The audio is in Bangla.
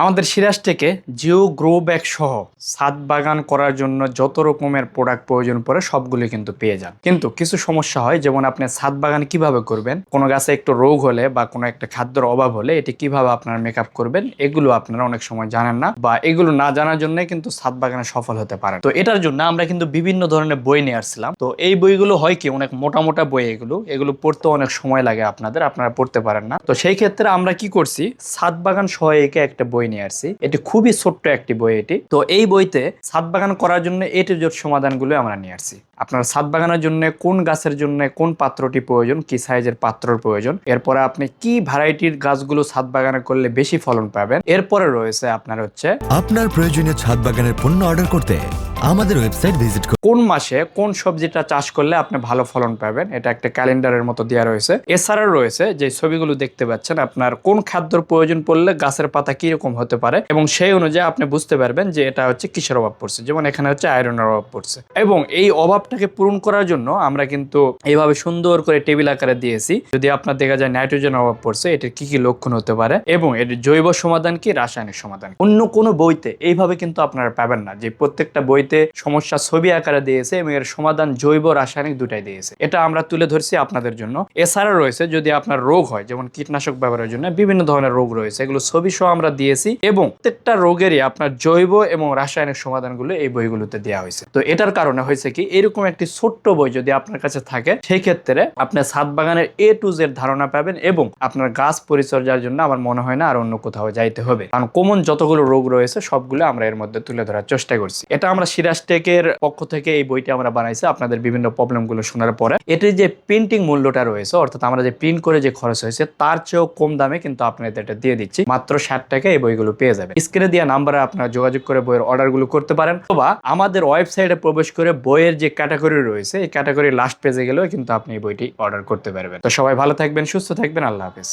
আমাদের সিরাজ থেকে জিও গ্রো ব্যাগ সহ ছাদ বাগান করার জন্য যত রকমের প্রোডাক্ট প্রয়োজন পড়ে সবগুলো কিন্তু পেয়ে যান। কিন্তু কিছু সমস্যা হয়, যেমন আপনি ছাদ বাগান কিভাবে করবেন, কোনো গাছে একটু রোগ হলে বা কোনো একটা খাদ্যের অভাব হলে এটি কিভাবে আপনারা মেকআপ করবেন, এগুলো আপনারা অনেক সময় জানেন না, বা এগুলো না জানার জন্য কিন্তু ছাদ বাগানে সফল হতে পারেন। তো এটার জন্য আমরা কিন্তু বিভিন্ন ধরনের বই নিয়ে আসছিলাম। তো এই বইগুলো হয় কি অনেক মোটা মোটা বই, এগুলো পড়তে অনেক সময় লাগে, আপনারা পড়তে পারেন না। তো সেই ক্ষেত্রে আমরা কি করছি, ছাদ বাগান সহায়িকা একটা বই নিয়ে আসছি। এটি খুবই ছোট্ট একটি বই এটি। তো এই বইতে ছাদ বাগান করার জন্য এ টু জেড সমাধানগুলো আমরা নিয়ে আসছি। আপনার ছাদ বাগানের জন্য কোন গাছের জন্য কোন পাত্রটি প্রয়োজন, কি সাইজের পাত্রর প্রয়োজন, এরপরে আপনি কি ভ্যারাইটির গাছগুলো ছাদ বাগানে করলে বেশি ফলন পাবেন, এরপরে রয়েছে আপনার আপনার প্রয়োজনীয় ছাদ বাগানের পণ্য অর্ডার করতে আমাদের ওয়েবসাইট ভিজিট করুন। কোন মাসে কোন সবজিটা চাষ করলে আপনি ভালো ফলন পাবেন, এটা একটা ক্যালেন্ডারের মতো দেওয়া রয়েছে। এছাড়া রয়েছে যে ছবিগুলো দেখতে পাচ্ছেন, আপনার কোন খাদ্যর প্রয়োজন পড়লে গাছের পাতা কিরকম হতে পারে, এবং সেই অনুযায়ী আপনি বুঝতে পারবেন যে এটা কিসের অভাব পড়ছে। যেমন এখানে আয়রনের অভাব পড়ছে, এবং এই অভাবটাকে পূরণ করার জন্য আমরা কিন্তু এইভাবে সুন্দর করে টেবিল আকারে দিয়েছি। যদি আপনার দেখা যায় নাইট্রোজেন অভাব পড়ছে, এটার কি কি লক্ষণ হতে পারে, এবং এর জৈব সমাধান কি, রাসায়নিক সমাধান। অন্য কোনো বইতে এইভাবে কিন্তু আপনারা পাবেন না, যে প্রত্যেকটা বইতে সমস্যা ছবি আকারে দিয়েছে এবং এর সমাধান জৈব রাসায়নিক দুটাই দিয়েছে। এটা আমরা তুলে ধরছি আপনাদের জন্য। এছাড়া রয়েছে যদি আপনার রোগ হয়, যেমন কীটনাশক ব্যবহারের জন্য বিভিন্ন ধরনের রোগ রয়েছে, এগুলো ছবি সহ আমরা দিয়েছি, এবং প্রত্যেকটা রোগেরই আপনার জৈব এবং রাসায়নিক সমাধানগুলো এই বইগুলোতে দেওয়া হয়েছে। তো এটার কারণে হয়েছে কি, এরকম একটি ছোট্ট বই যদি আপনার কাছে থাকে, সেই ক্ষেত্রে আপনার ছাদ বাগানের A to Z ধারণা পাবেন, এবং আপনার গাছ পরিচর্যার জন্য আমার মনে হয় না আর অন্য কোথাও যাইতে হবে, কারণ কমন যতগুলো রোগ রয়েছে সবগুলো আমরা এর মধ্যে তুলে ধরার চেষ্টা করছি। এটা আমরা সিরাজ টেকের পক্ষ থেকে এই বইটি আমরা বানাইছি আপনাদের বিভিন্ন প্রবলেমগুলো শোনার পরে। এটির যে প্রিন্টিং মূল্যটা রয়েছে, অর্থাৎ আমরা যে প্রিন্ট করে যে খরচ হয়েছে তার চেয়েও কম দামে কিন্তু আপনাদের এটা দিয়ে দিচ্ছি। মাত্র 60 টাকায় এই বইগুলো পেয়ে যাবেন। স্ক্রিনে দেওয়া নাম্বারে আপনারা যোগাযোগ করে বইয়ের অর্ডারগুলো করতে পারেন, অথবা আমাদের ওয়েবসাইটে প্রবেশ করে বইয়ের যে ক্যাটাগরি রয়েছে এই ক্যাটাগরি লাস্ট পেজে গেলেও কিন্তু আপনি এই বইটি অর্ডার করতে পারবেন। তো সবাই ভালো থাকবেন, সুস্থ থাকবেন, আল্লাহ হাফেজ।